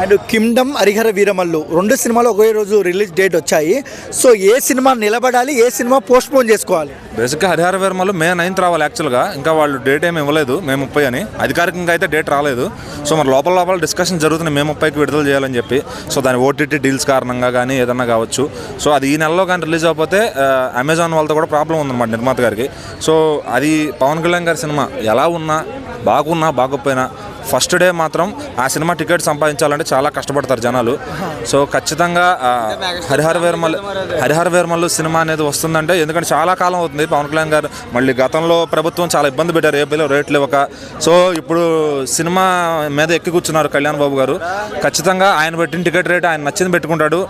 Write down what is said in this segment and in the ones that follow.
And Kingdom Harihara Veeramallu 2 సినిమాలు ఒకే రోజు release date వచ్చాయి. సో ఏ సినిమా నిలబడాలి, ఏ సినిమా పోస్ట్ పోన్ చేసుకోవాలి? బేసిక్గా హరిహర వీరమల్లు May 9th రావాలి. యాక్చువల్గా ఇంకా వాళ్ళు డేట్ ఏమి ఇవ్వలేదు. May 30 అని అధికారికంగా అయితే డేట్ రాలేదు. సో మరి లోపల డిస్కషన్ జరుగుతుంది May 30కి విడుదల చేయాలని చెప్పి. సో దాని ఓటీటీ డీల్స్ కారణంగా కానీ ఏదన్నా కావచ్చు. సో అది ఈ నెలలో కానీ రిలీజ్ అవ్వకపోతే అమెజాన్ వాళ్ళతో కూడా ప్రాబ్లం ఉందన్నమాట నిర్మాత గారికి. సో అది పవన్ కళ్యాణ్ గారి సినిమా ఎలా ఉన్నా బాగున్నా బాగోపోయినా ఫస్ట్ డే మాత్రం ఆ సినిమా టికెట్ సంపాదించాలంటే చాలా కష్టపడతారు జనాలు. సో ఖచ్చితంగా హరిహర వీరమల్లు సినిమా అనేది వస్తుందంటే, ఎందుకంటే చాలా కాలం అవుతుంది పవన్ కళ్యాణ్ గారు మళ్ళీ గతంలో ప్రభుత్వం చాలా ఇబ్బంది పెట్టారు ఏపీలో రేట్లు ఇవ్వక. సో ఇప్పుడు సినిమా మీద ఎక్కి కూర్చున్నారు కళ్యాణ్ బాబు గారు. ఖచ్చితంగా ఆయన పెట్టిన టికెట్ రేట్ ఆయన నచ్చింది పెట్టుకుంటాడు.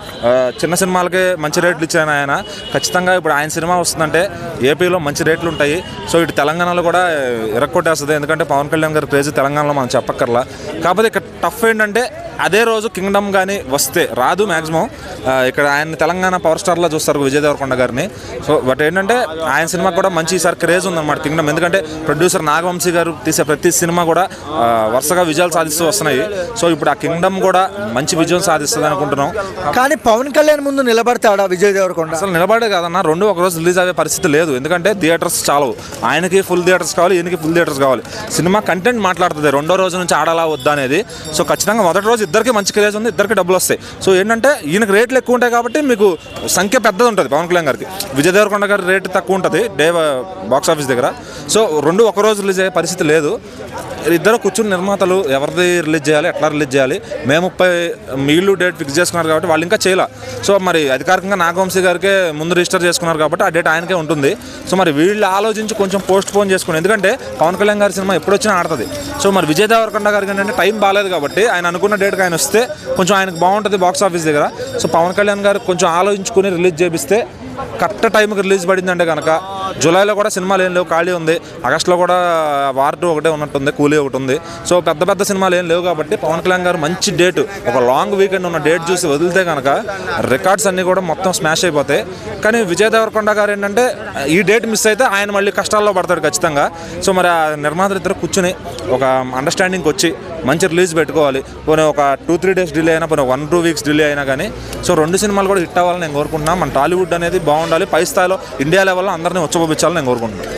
చిన్న సినిమాలకి మంచి రేట్లు ఇచ్చాను ఆయన. ఖచ్చితంగా ఇప్పుడు ఆయన సినిమా వస్తుందంటే ఏపీలో మంచి రేట్లు ఉంటాయి. సో ఇటు తెలంగాణలో కూడా ఇరక్కొట్టేస్తుంది, ఎందుకంటే పవన్ కళ్యాణ్ గారి క్రేజ్ తెలంగాణలో మనం చెప్పక్కర్లా. కాకపోతే ఇక్కడ టఫ్ ఏంటంటే అదే రోజు కింగ్డమ్ కానీ వస్తే రాదు మ్యాక్సిమం. ఇక్కడ ఆయన తెలంగాణ పవర్ స్టార్లో చూస్తారు విజయ్ దేవరకొండ గారిని. సో బట్ ఏంటంటే ఆయన సినిమా కూడా మంచి ఈసారి క్రేజ్ ఉందన్నమాట కింగ్డమ్. ఎందుకంటే ప్రొడ్యూసర్ నాగవంశీ గారు తీసే ప్రతి సినిమా కూడా వరుసగా విజయాలు సాధిస్తూ వస్తున్నాయి. సో ఇప్పుడు ఆ కింగ్డమ్ కూడా మంచి విజయం సాధిస్తుంది అనుకుంటున్నాం. కానీ పవన్ కళ్యాణ్ ముందు నిలబడతాడా విజయ్ దేవరకొండ? అసలు నిలబడే కాదన్న, 2 ఒక రోజు రిలీజ్ అయ్యే పరిస్థితి లేదు. ఎందుకంటే థియేటర్స్ చాలవు. ఆయనకి ఫుల్ థియేటర్స్ కావాలి, ఈయనకి ఫుల్ థియేటర్స్ కావాలి. సినిమా కంటెంట్ మాట్లాడుతుంది 2వ రోజు నుంచి ఆడాలా వద్దా అనేది. సో ఖచ్చితంగా మొదటి రోజు ఇద్దరికి మంచి క్రేజ్ ఉంది, ఇద్దరికి డబ్బులు వస్తాయి. సో ఏంటంటే ఈయనకి రేట్లు ఎక్కువ ఉంటాయి కాబట్టి మీకు సంఖ్య పెద్దది ఉంటుంది పవన్ కళ్యాణ్ గారికి. విజయ్ దేవరకొండ గారి రేటు తక్కువ ఉంటుంది బాక్స్ ఆఫీస్ దగ్గర. సో 2 ఒక రోజు రిలీజ్ అయ్యే పరిస్థితి లేదు. ఇద్దరు కూర్చుని నిర్మాతలు ఎవరిది రిలీజ్ చేయాలి, ఎట్లా రిలీజ్ చేయాలి, May 30 మీళ్ళు డేట్ ఫిక్స్ చేసుకున్నారు కాబట్టి వాళ్ళు ఇంకా చేయాల. సో మరి అధికారికంగా నాగవంశీ గారికే ముందు రిజిస్టర్ చేసుకున్నారు కాబట్టి ఆ డేట్ ఆయనకే ఉంటుంది. సో మరి వీళ్ళు ఆలోచించి కొంచెం పోస్ట్ పోన్ చేసుకుని, ఎందుకంటే పవన్ కళ్యాణ్ గారి సినిమా ఎప్పుడు వచ్చినా ఆడుతుంది. సో మరి విజయ్ దేవరకొండ గారికి ఏంటంటే టైం బాగాలేదు కాబట్టి ఆయన అనుకున్న డేట్కి ఆయన వస్తే కొంచెం ఆయనకు బాగుంటుంది బాక్స్ ఆఫీస్ దగ్గర. సో పవన్ కళ్యాణ్ గారు కొంచెం ఆలోచించుకుని రిలీజ్ చేపిస్తే కరెక్ట్ టైంకి రిలీజ్ పడిందంటే కనుక జూలైలో కూడా సినిమాలు ఏం లేవు, ఖాళీ ఉంది. ఆగస్టులో కూడా వార్ 2 ఒకటే ఉన్నట్టుంది, కూలీ ఒకటి ఉంది. సో పెద్ద సినిమాలు ఏం లేవు కాబట్టి పవన్ కళ్యాణ్ గారు మంచి డేట్, ఒక లాంగ్ వీకెండ్ ఉన్న డేట్ చూసి వదిలితే కనుక రికార్డ్స్ అన్నీ కూడా మొత్తం స్మాష్ అయిపోతాయి. కానీ విజయ్ దేవరకొండ గారు ఏంటంటే ఈ డేట్ మిస్ అయితే ఆయన మళ్ళీ కష్టాల్లో పడతాడు ఖచ్చితంగా. సో మరి ఆ నిర్మాతలు ఇద్దరు కూర్చుని ఒక అండర్స్టాండింగ్కి వచ్చి మంచి రిలీజ్ పెట్టుకోవాలి. పోనీ ఒక 2-3 days డిలే అయినా, పోనీ 1-2 weeks డిలే అయినా కానీ సో 2 సినిమాలు కూడా హిట్ అవ్వాలని నేను కోరుకుంటున్నాను. మన టాలీవుడ్ అనేది బాగుండాలి, పై స్థాయిలో ఇండియా లెవెల్లో అందరినీ ఉచ్చబోపించాలని నేను కోరుకుంటున్నాను.